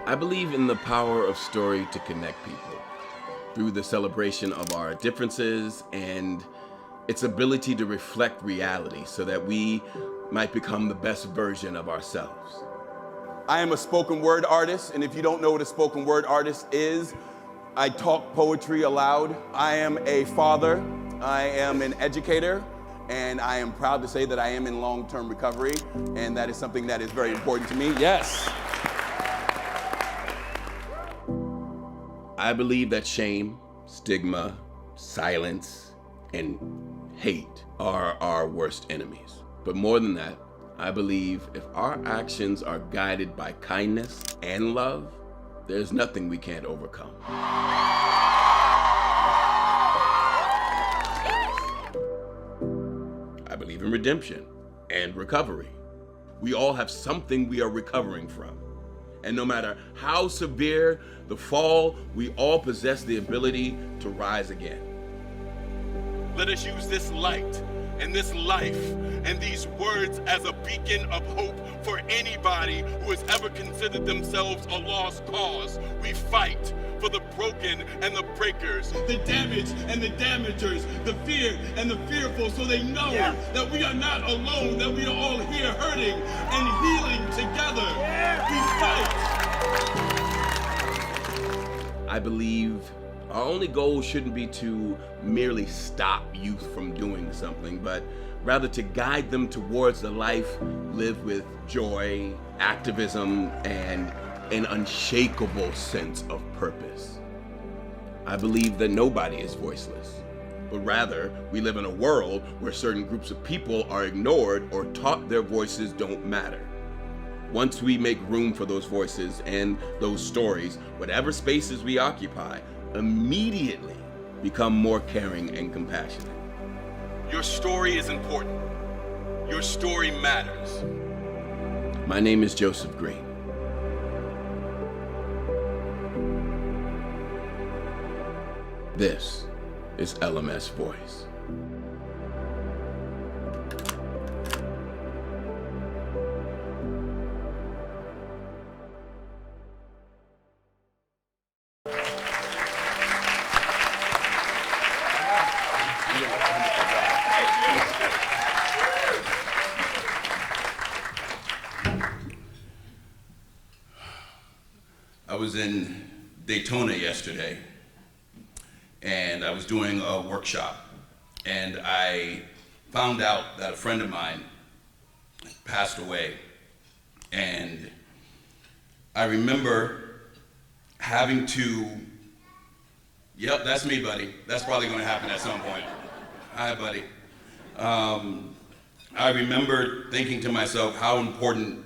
I believe in the power of story to connect people through the celebration of our differences and its ability to reflect reality so that we might become the best version of ourselves. I am a spoken word artist, and if you don't know what a spoken word artist is, I talk poetry aloud. I am a father, I am an educator, and I am proud to say that I am in long-term recovery, and that is something that is very important to me. Yes. I believe that shame, stigma, silence, and hate are our worst enemies. But more than that, I believe if our actions are guided by kindness and love, there's nothing we can't overcome. I believe in redemption and recovery. We all have something we are recovering from. And no matter how severe the fall, we all possess the ability to rise again. Let us use this light and this life and these words as a beacon of hope for anybody who has ever considered themselves a lost cause. We fight for the broken and the breakers, the damaged and the damagers, the fear and the fearful, so they know that we are not alone, that we are all here hurting and healing together. We fight. I believe our only goal shouldn't be to merely stop youth from doing something, but rather to guide them towards a life lived with joy, activism, and an unshakable sense of purpose. I believe that nobody is voiceless, but rather we live in a world where certain groups of people are ignored or taught their voices don't matter. Once we make room for those voices and those stories, whatever spaces we occupy immediately become more caring and compassionate. Your story is important. Your story matters. My name is Joseph Green. This is LMS Voice. I was in Daytona yesterday, and I was doing a workshop, and I found out that a friend of mine passed away. And I remember having to, yep, that's me, buddy. That's probably gonna happen at some point. Hi, buddy. I remember thinking to myself how important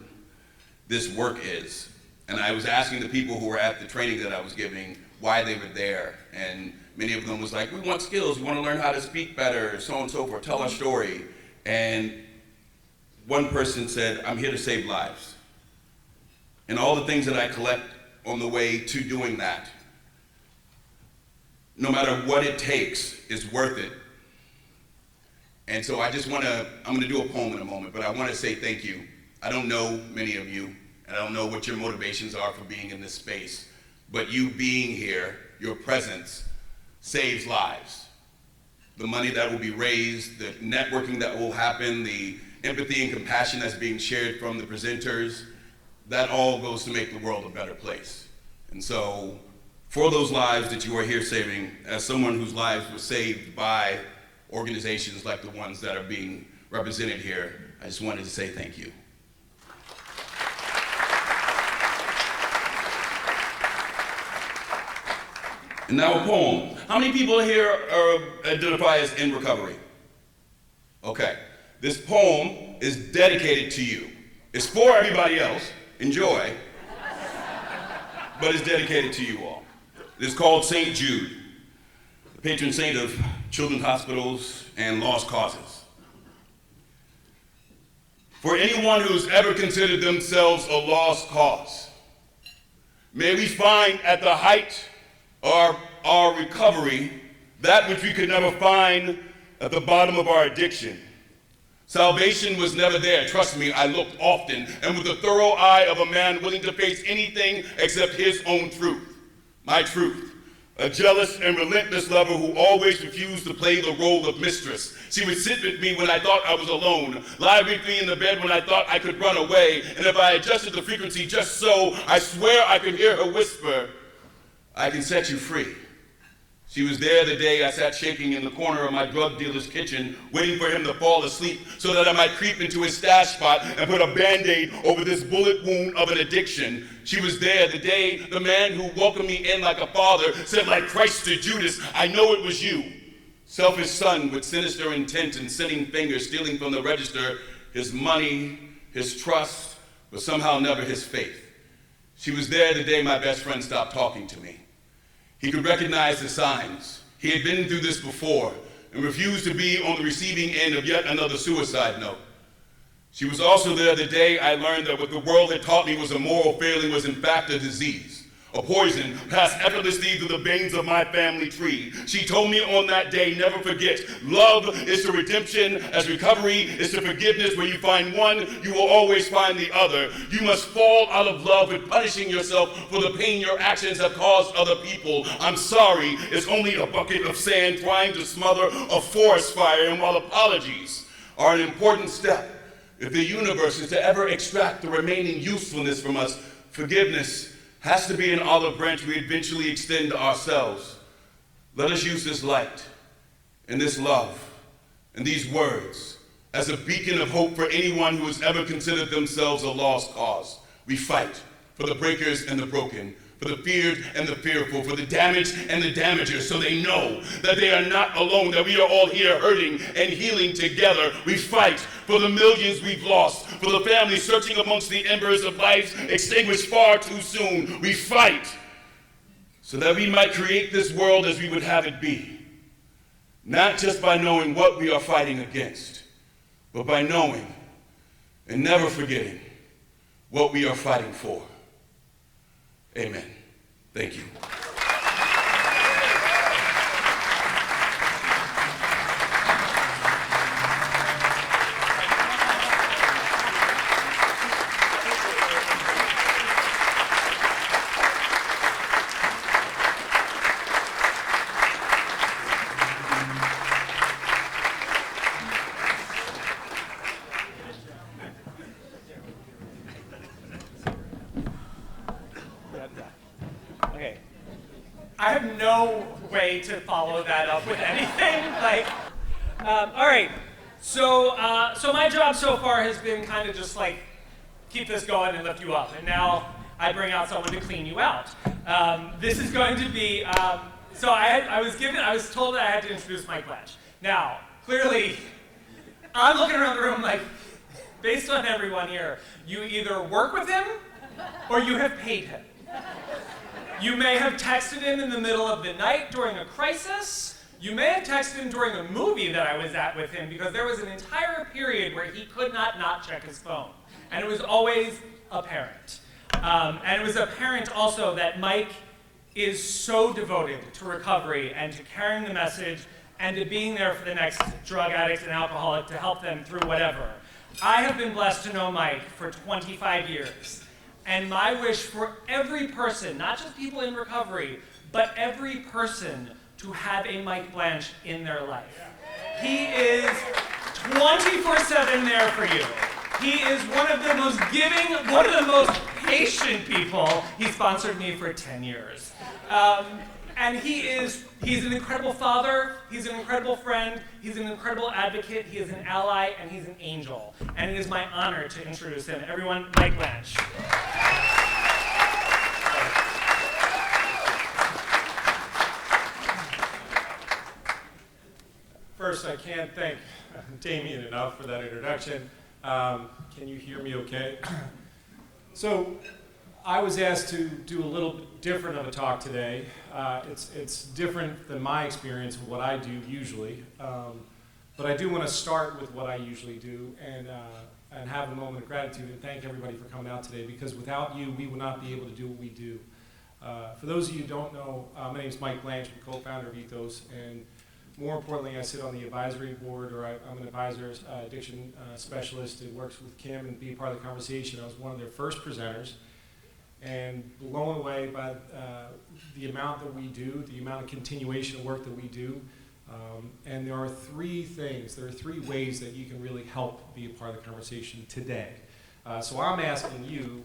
this work is. And I was asking the people who were at the training that I was giving why they were there. And many of them was like, we want skills, we want to learn how to speak better, so on and so forth, tell our story. And one person said, I'm here to save lives. And all the things that I collect on the way to doing that, no matter what it takes, is worth it. And so I just want to, I'm going to do a poem in a moment, but I want to say thank you. I don't know many of you, and I don't know what your motivations are for being in this space, but you being here, your presence, saves lives. The money that will be raised, the networking that will happen, the empathy and compassion that's being shared from the presenters, that all goes to make the world a better place. And so for those lives that you are here saving, as someone whose lives were saved by organizations like the ones that are being represented here, I just wanted to say thank you. And now a poem. How many people here identify as in recovery? Okay. This poem is dedicated to you. It's for everybody else. Enjoy. But it's dedicated to you all. It's called St. Jude, the patron saint of children's hospitals and lost causes. For anyone who's ever considered themselves a lost cause, may we find at the height of our recovery that which we could never find at the bottom of our addiction. Salvation was never there. Trust me, I looked often, and with the thorough eye of a man willing to face anything except his own truth. My truth. A jealous and relentless lover who always refused to play the role of mistress. She would sit with me when I thought I was alone, lie with me in the bed when I thought I could run away, and if I adjusted the frequency just so, I swear I could hear her whisper, "I can set you free." She was there the day I sat shaking in the corner of my drug dealer's kitchen, waiting for him to fall asleep so that I might creep into his stash spot and put a Band-Aid over this bullet wound of an addiction. She was there the day the man who welcomed me in like a father said like Christ to Judas, "I know it was you." Selfish son with sinister intent and sinning fingers stealing from the register his money, his trust, but somehow never his faith. She was there the day my best friend stopped talking to me. He could recognize the signs. He had been through this before and refused to be on the receiving end of yet another suicide note. She was also there the day I learned that what the world had taught me was a moral failing was in fact a disease, a poison passed effortlessly through the veins of my family tree. She told me on that day, never forget, love is to redemption as recovery is to forgiveness. Where you find one, you will always find the other. You must fall out of love with punishing yourself for the pain your actions have caused other people. I'm sorry, it's only a bucket of sand trying to smother a forest fire, and while apologies are an important step, if the universe is to ever extract the remaining usefulness from us, forgiveness has to be an olive branch we eventually extend to ourselves. Let us use this light and this love and these words as a beacon of hope for anyone who has ever considered themselves a lost cause. We fight for the breakers and the broken, for the feared and the fearful, for the damaged and the damagers, so they know that they are not alone, that we are all here hurting and healing together. We fight for the millions we've lost, for the families searching amongst the embers of life extinguished far too soon. We fight so that we might create this world as we would have it be, not just by knowing what we are fighting against, but by knowing and never forgetting what we are fighting for. Amen. Thank you. Okay. I have no way to follow that up with anything. All right. So my job so far has been kind of just like keep this going and lift you up. And now I bring out someone to clean you out. This is going to be. So I was told that I had to introduce Mike Blanch. Now, clearly, I'm looking around the room like, based on everyone here, you either work with him or you have paid him. You may have texted him in the middle of the night during a crisis. You may have texted him during a movie that I was at with him, because there was an entire period where he could not check his phone. And it was always apparent. And it was apparent also that Mike is so devoted to recovery and to carrying the message and to being there for the next drug addict and alcoholic to help them through whatever. I have been blessed to know Mike for 25 years. And my wish for every person, not just people in recovery, but every person to have a Mike Blanch in their life. He is 24/7 there for you. He is one of the most giving, one of the most patient, people. He sponsored me for 10 years. And he's an incredible father, he's an incredible friend, he's an incredible advocate, he is an ally, and he's an angel. And it is my honor to introduce him. Everyone, Mike Brunch. First, I can't thank Damien enough for that introduction. Can you hear me okay? So, I was asked to do a little bit different of a talk today. It's different than my experience of what I do usually, but I do want to start with what I usually do and have a moment of gratitude and thank everybody for coming out today, because without you, we would not be able to do what we do. For those of you who don't know, my name is Mike Blanche, I'm co-founder of Ethos, and more importantly, I sit on the advisory board, or I'm an advisor, addiction specialist who works with Kim and be part of the conversation. I was one of their first presenters, and blown away by the amount that we do, the amount of continuation of work that we do. And there are three ways that you can really help be a part of the conversation today. So I'm asking you,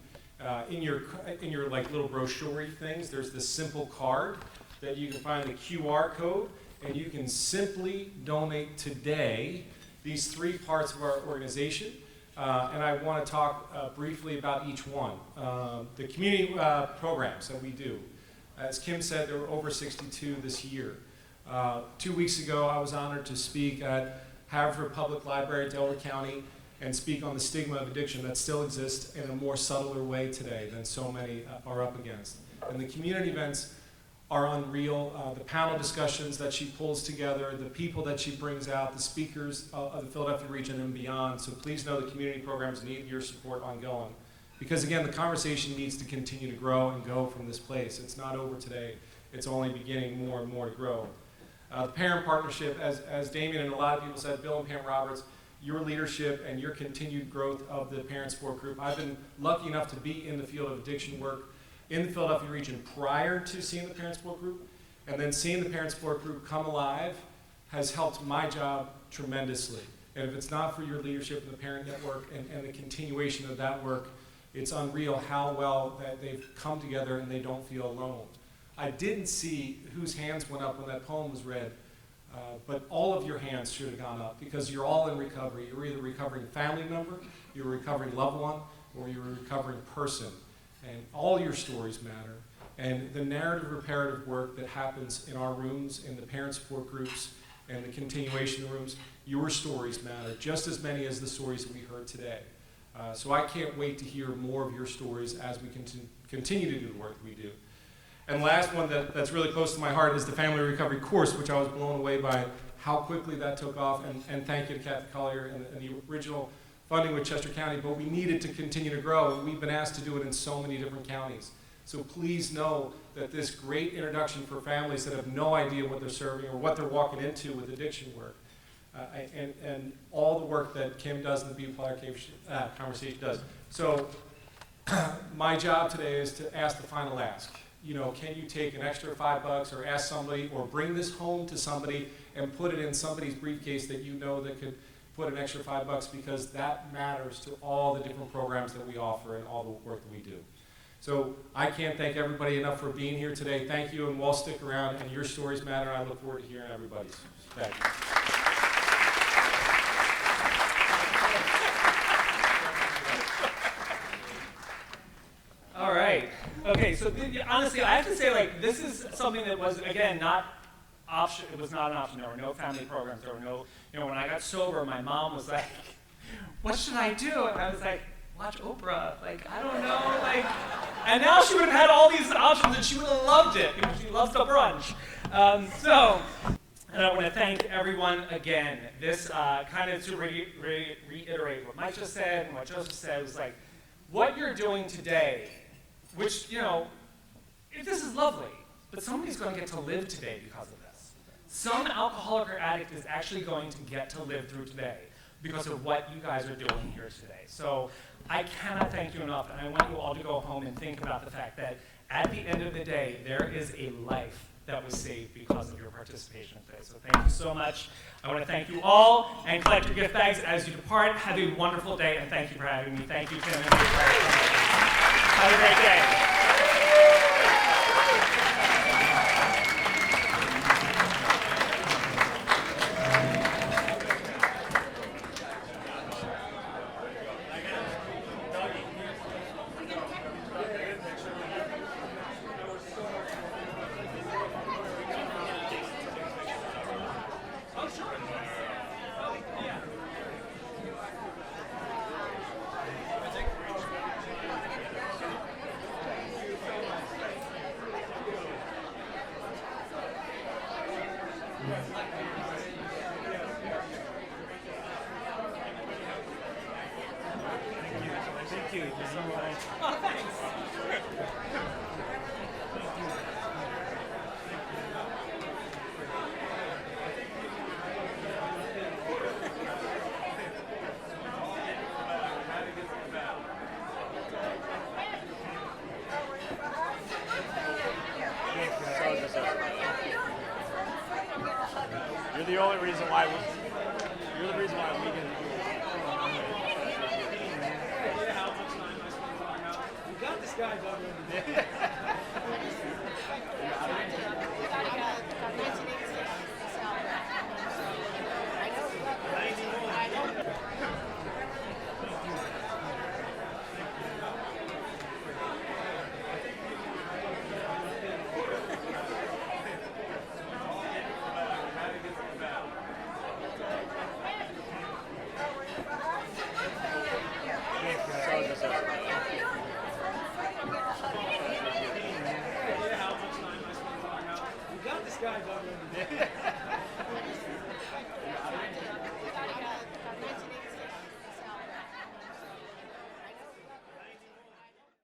in your like little brochure things, there's this simple card that you can find the QR code, and you can simply donate today these three parts of our organization. And I want to talk briefly about each one. The community programs that we do. As Kim said, there were over 62 this year. 2 weeks ago, I was honored to speak at Haverford Public Library, Delaware County, and speak on the stigma of addiction that still exists in a more subtler way today than so many are up against. And the community events are unreal. The panel discussions that she pulls together, the people that she brings out, the speakers of the Philadelphia region and beyond. So please know the community programs need your support ongoing. Because again, the conversation needs to continue to grow and go from this place. It's not over today. It's only beginning more and more to grow. The parent partnership, as Damien and a lot of people said, Bill and Pam Roberts, your leadership and your continued growth of the parent support group. I've been lucky enough to be in the field of addiction work in the Philadelphia region prior to seeing the Parent Support Group, and then seeing the Parent Support Group come alive has helped my job tremendously. And if it's not for your leadership in the Parent Network and the continuation of that work, it's unreal how well that they've come together and they don't feel alone. I didn't see whose hands went up when that poem was read, but all of your hands should have gone up, because you're all in recovery. You're either a recovering family member, you're a recovering loved one, or you're a recovering person. And all your stories matter. And the narrative reparative work that happens in our rooms, in the parent support groups, and the continuation rooms, your stories matter just as many as the stories that we heard today. So I can't wait to hear more of your stories as we continue to do the work that we do. And the last one that's really close to my heart is the Family Recovery Course, which I was blown away by how quickly that took off. And thank you to Kathy Collier and the original funding with Chester County, but we needed to continue to grow, and we've been asked to do it in so many different counties. So please know that this great introduction for families that have no idea what they're serving or what they're walking into with addiction work, and all the work that Kim does in the Beauty Conversation does. So my job today is to ask the final ask. You know, can you take an extra $5 or ask somebody, or bring this home to somebody and put it in somebody's briefcase that you know that could put an extra $5, because that matters to all the different programs that we offer and all the work that we do. So I can't thank everybody enough for being here today. Thank you, and we'll stick around, and your stories matter. I look forward to hearing everybody's. Thank you. All right. Okay, so honestly, I have to say, like, this is something that was, again, not option. It was not an option. There were no family programs. There were no, you know, when I got sober, my mom was like, what should I do? And I was like, watch Oprah. Like, I don't know. Like, and now she would have had all these options, and she would have loved it, because she loves the brunch. And I want to thank everyone again. This kind of to reiterate what Mike just said and what Joseph said was like, what you're doing today, which, you know, this is lovely, but somebody's going to get to live today because of this. Some alcoholic or addict is actually going to get to live through today because of what you guys are doing here today. So I cannot thank you enough, and I want you all to go home and think about the fact that at the end of the day, there is a life that was saved because of your participation today. So thank you so much. I want to thank you all, and collect your gift bags as you depart. Have a wonderful day, and thank you for having me. Thank you, Tim. And Have a great day. You're the only reason why you're the reason why we can. You got this guy, Doug. You got this guy, Doug.